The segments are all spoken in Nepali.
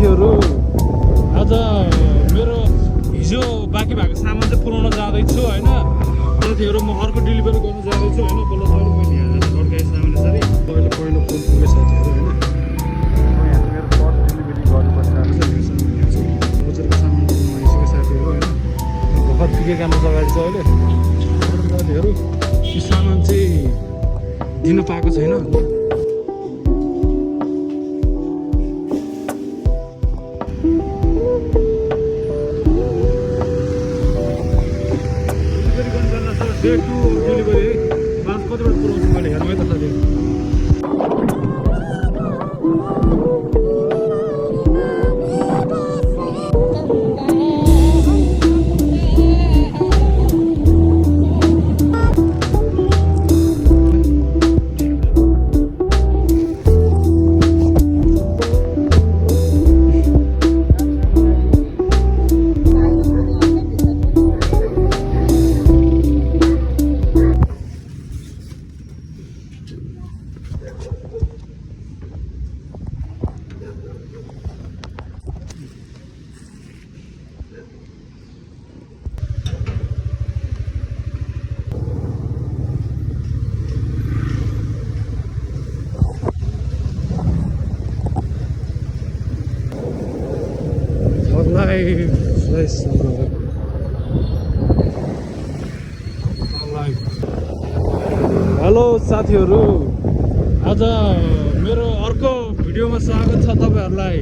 साथीहरू आज मेरो हिजो बाँकी भएको सामान चाहिँ पुऱ्याउन जाँदैछु होइन साथीहरू म अर्को डेलिभरी गर्नु जाँदैछु होइन बल्ल सर मैले यहाँ अर्कै सामान यसरी पहिलो पुल पुगेँ साथीहरू होइन यहाँ मेरो फर्स्ट डेलिभरी गर्नु परिरहेको छ मेरो सामान बजारको सामान पुऱ्याउनु आइसक्यो साथीहरू होइन भर्खर पुगेँ क्याम्पस अगाडि छ अहिले साथीहरू यो सामान चाहिँ दिन पाएको छैन डे 2 डेलिभरी है बाँस कतिबाट पुऱ्याउँछु मैले हेर्नु है त साथीहरू हेलो साथीहरू आज मेरो अर्को भिडियोमा स्वागत छ तपाईँहरूलाई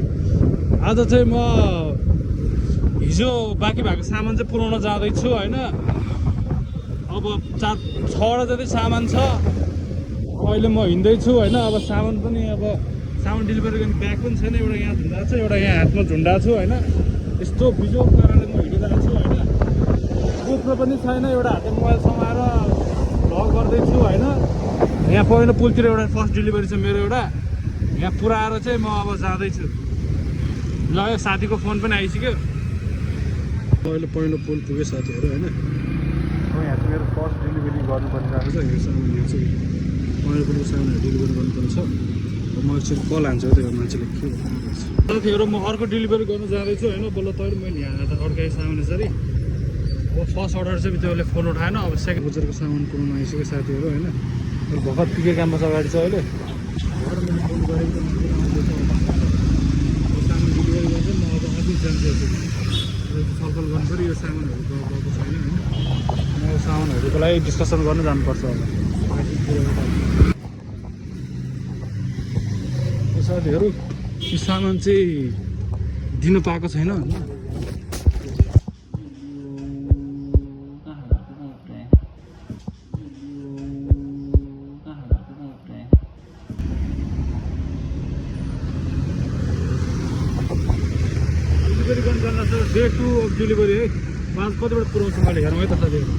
आज चाहिँ म हिजो बाँकी भएको सामान चाहिँ पुऱ्याउन जाँदैछु होइन अब 4-6वटा जति सामान छ अहिले म हिँड्दैछु होइन अब सामान डेलिभरी गर्ने ब्याग पनि छैन एउटा यहाँ झुन्डाएको छ एउटा यहाँ हातमा झुन्डाएको छु होइन यस्तो बिजोग पाराले म हिँडिरहेको छु होइन बोक्न पनि छैन एउटा हातमा मोबाइल समाएर भ्लग गर्दैछु होइन यहाँ पहिलो पुलतिर एउटा फर्स्ट डेलिभरी छ मेरो एउटा यहाँ पुऱ्याएर चाहिँ म अब जाँदैछु ल यो साथीको फोन पनि आइसक्यो पहिलो पुल पुगेँ साथीहरू होइन यहाँ चाहिँ मेरो फर्स्ट डेलिभरी गर्नु परिरहेको छ यो सामान यहाँ चाहिँ पहिलो पुलको सामानहरू डेलिभरी गर्नुपर्ने छ म एकचोटि कल हान्छु त्यो मान्छेले के भन्नुपर्छ साथीहरू म अर्को डेलिभरी गर्नु जाँदैछु होइन बल्ल तैँले मैले यहाँ त अर्कै सामान यसरी अब फर्स्ट अर्डर चाहिँ त्यसले फोन उठाएन अब सेकेन्ड बजारको सामान पुऱ्याउनु आइसक्यो साथीहरू होइन भर्खर पुगे क्याम्पस अगाडि छ अहिले भर्खर मैले फोन गरेको सामान डेलिभरी गर्छ म अब अफिस जान्छु छलफल गर्नु पऱ्यो यो सामानहरू गएको छैन होइन म सामानहरूको लागि डिस्कसन गर्नु जानुपर्छ अब साथीहरू यो सामान चाहिँ दिन पाएको छैन होइन डेलिभरी गर्नु जाँदा डे 2 डेलिभरी है बाँस कतिबाट पुऱ्याउँछु मैले हेर्नु है त साथीहरू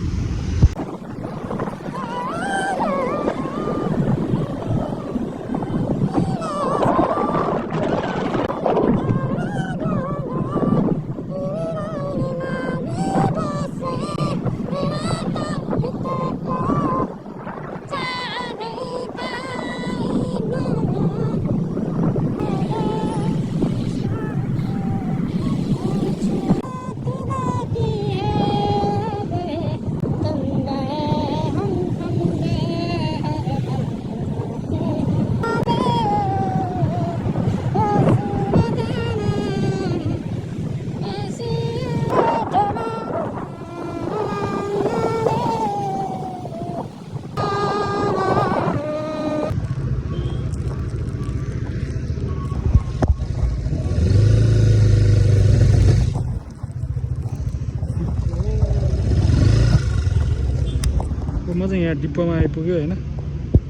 म चाहिँ यहाँ डिप्पोमा आइपुग्यो होइन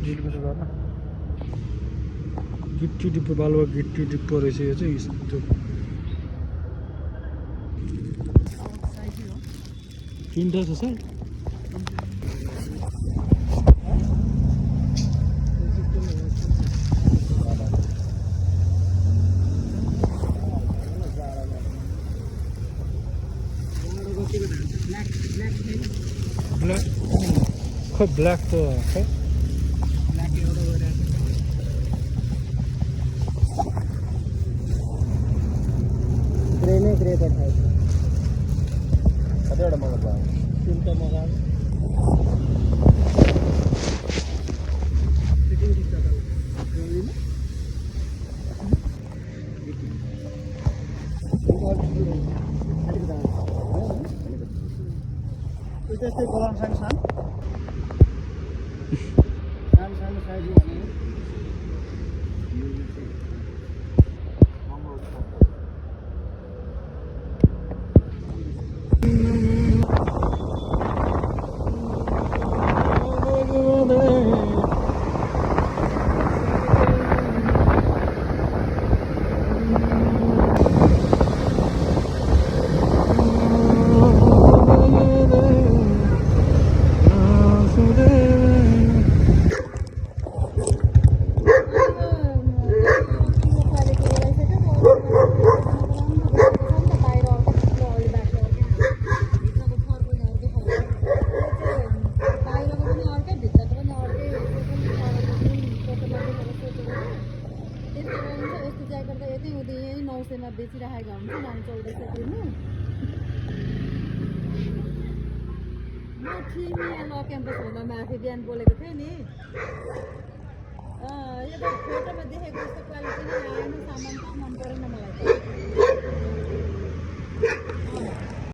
डेलिभरी गर्न गिट्टी डिप्पो बालुवा गिट्टी डिप्पो रहेछ यो चाहिँ यस्तो तिनवटा छ सर ब्ल्याक खै ब्ल्याक त खै ब्ल्याक एउटा गरिरहेको कतिवटा मगाएको तिनवटा मगाएको त्यस्तै बोलाउनु सानो सानो सानो साइज भने बेचिराखेको हुन्छ 9-14 सयमा म थिएँ ल क्याम्पस हुँदा माथि बिहान बोलेको थिएँ नि यो त फोटोमा देखेको जस्तो क्वालिटी नै आएन सामान त मन परेन मलाई त